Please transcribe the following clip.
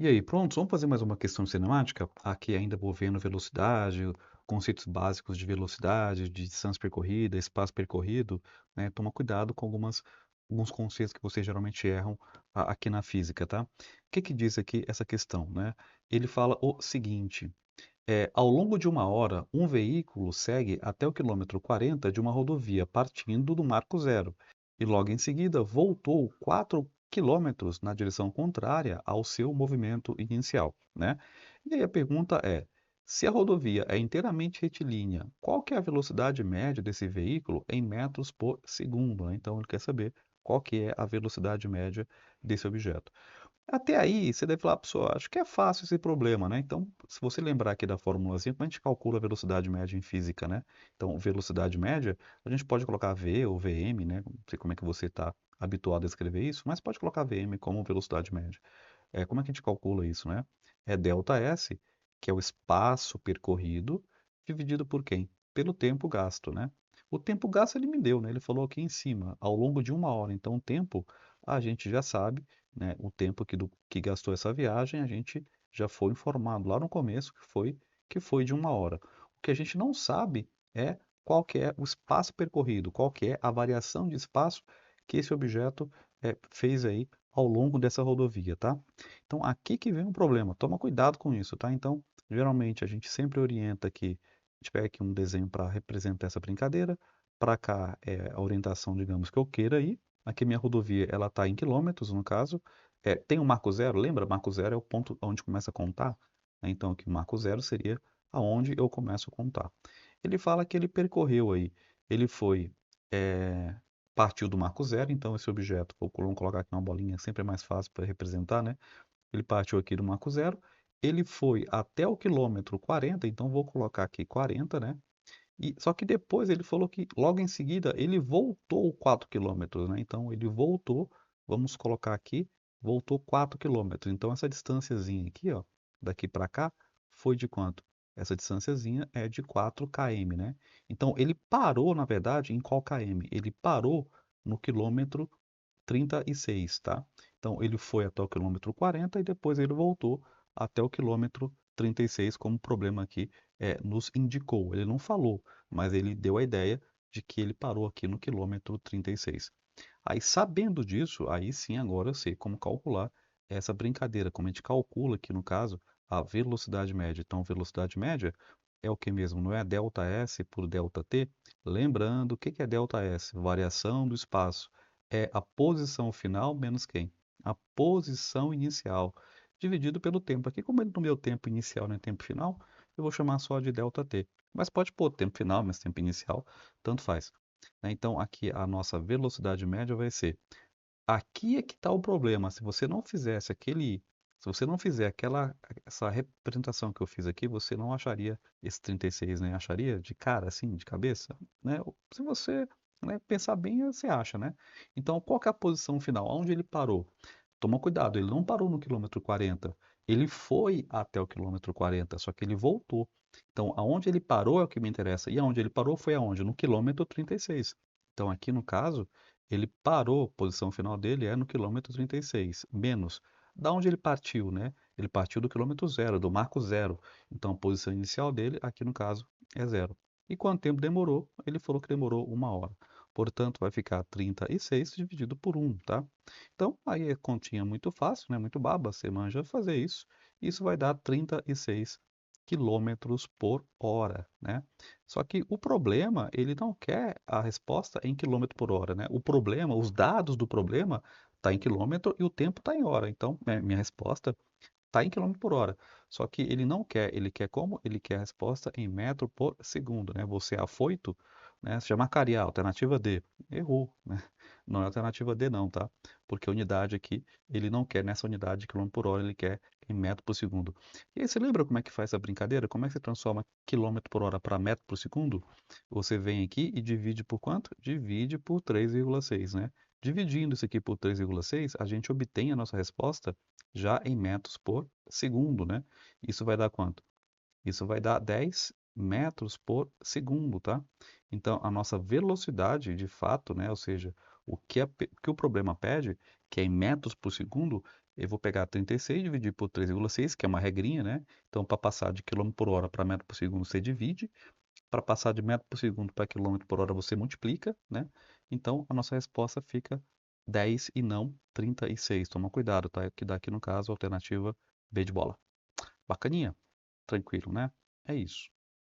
E aí, pronto, vamos fazer mais uma questão cinemática? Aqui ainda envolvendo velocidade, conceitos básicos de velocidade, de distância percorrida, espaço percorrido, né? Toma cuidado com alguns conceitos que vocês geralmente erram aqui na física, tá? O que que diz aqui essa questão, né? Ele fala o seguinte, ao longo de uma hora, um veículo segue até o quilômetro 40 de uma rodovia, partindo do marco zero, e logo em seguida voltou 4 quilômetros na direção contrária ao seu movimento inicial, né? E aí a pergunta é, se a rodovia é inteiramente retilínea, qual que é a velocidade média desse veículo em metros por segundo, né? Então ele quer saber qual que é a velocidade média desse objeto. Até aí, você deve falar, pessoal, acho que é fácil esse problema, né? Então, se você lembrar aqui da formulazinha, como a gente calcula a velocidade média em física, né? Então, velocidade média, a gente pode colocar V ou VM, né? Não sei como é que você está habituado a escrever isso, mas pode colocar VM como velocidade média. Como é que a gente calcula isso, né? É delta S, que é o espaço percorrido, dividido por quem? Pelo tempo gasto, né? O tempo gasto ele me deu, né? Ele falou aqui em cima, ao longo de uma hora. Então, o tempo, a gente já sabe, né? O tempo que gastou essa viagem, a gente já foi informado lá no começo que foi de uma hora. O que a gente não sabe é qual que é o espaço percorrido, qual que é a variação de espaço que esse objeto fez aí ao longo dessa rodovia, tá? Então, aqui que vem o problema. Toma cuidado com isso, tá? Então, geralmente a gente sempre orienta que a gente pega aqui um desenho para representar essa brincadeira. Para cá é a orientação, digamos, que eu queira ir. Aqui minha rodovia, ela está em quilômetros, no caso. Tem o marco zero, lembra? Marco zero é o ponto onde começa a contar, né? Então, aqui o marco zero seria aonde eu começo a contar. Ele fala que ele percorreu aí, ele foi, é, partiu do marco zero, então esse objeto, vamos colocar aqui uma bolinha, sempre é mais fácil para representar, né? Ele partiu aqui do marco zero, ele foi até o quilômetro 40, então vou colocar aqui 40, né? Só que depois ele falou que logo em seguida ele voltou 4 quilômetros, né? Então ele voltou, vamos colocar aqui, voltou 4 quilômetros. Então essa distânciazinha aqui, ó, daqui para cá, foi de quanto? Essa distânciazinha é de 4 km, né? Então ele parou, na verdade, em qual km? Ele parou no quilômetro 36, tá? Então ele foi até o quilômetro 40 e depois ele voltou até o quilômetro 36, como o problema aqui nos indicou. Ele não falou, mas ele deu a ideia de que ele parou aqui no quilômetro 36. Aí, sabendo disso, aí sim agora eu sei como calcular essa brincadeira, como a gente calcula aqui no caso a velocidade média. Então, velocidade média é o que mesmo? Não é delta S por delta T? Lembrando, o que é delta S? Variação do espaço. É a posição final menos quem? A posição inicial, dividido pelo tempo. Aqui, como no meu tempo inicial não é tempo final, eu vou chamar só de delta T. Mas pode pôr tempo final, mas tempo inicial, tanto faz, né? Então, aqui a nossa velocidade média vai ser. Aqui é que está o problema. Se você não fizer essa representação que eu fiz aqui, você não acharia esse 36, né? Acharia de cara, assim, de cabeça, né? Se você, né, pensar bem, você acha, né? Então, qual que é a posição final? Onde ele parou? Toma cuidado, ele não parou no quilômetro 40. Ele foi até o quilômetro 40, só que ele voltou. Então, aonde ele parou é o que me interessa. E aonde ele parou foi aonde? No quilômetro 36. Então, aqui no caso, ele parou, a posição final dele é no quilômetro 36, menos. Da onde ele partiu, né? Ele partiu do quilômetro zero, do marco zero. Então, a posição inicial dele, aqui no caso, é zero. E quanto tempo demorou? Ele falou que demorou uma hora. Portanto, vai ficar 36 dividido por 1, tá? Então, aí é continha muito fácil, né? Muito baba, você manja fazer isso. Isso vai dar 36 quilômetros por hora, né? Só que o problema, ele não quer a resposta em quilômetro por hora, né? O problema, os dados do problema tá em quilômetro e o tempo está em hora. Então, minha resposta está em quilômetro por hora. Só que ele não quer, ele quer como? Ele quer a resposta em metro por segundo, né? Você é afoito, né? Você já marcaria a alternativa D. Errou, né? Não é a alternativa D não, tá? Porque a unidade aqui, ele não quer nessa unidade de quilômetro por hora, ele quer em metro por segundo. E aí, você lembra como é que faz essa brincadeira? Como é que você transforma quilômetro por hora para metro por segundo? Você vem aqui e divide por quanto? Divide por 3,6, né? Dividindo isso aqui por 3,6, a gente obtém a nossa resposta já em metros por segundo, né? Isso vai dar quanto? Isso vai dar 10 metros por segundo, tá? Então, a nossa velocidade, de fato, né? Ou seja, o que o problema pede, que é em metros por segundo, Eu vou pegar 36 e dividir por 3,6, que é uma regrinha, né? Então, para passar de quilômetro por hora para metro por segundo, você divide. Para passar de metro por segundo para quilômetro por hora, você multiplica, né? Então, a nossa resposta fica 10 e não 36. Toma cuidado, tá? Que dá aqui no caso a alternativa B de bola. Bacaninha? Tranquilo, né? É isso.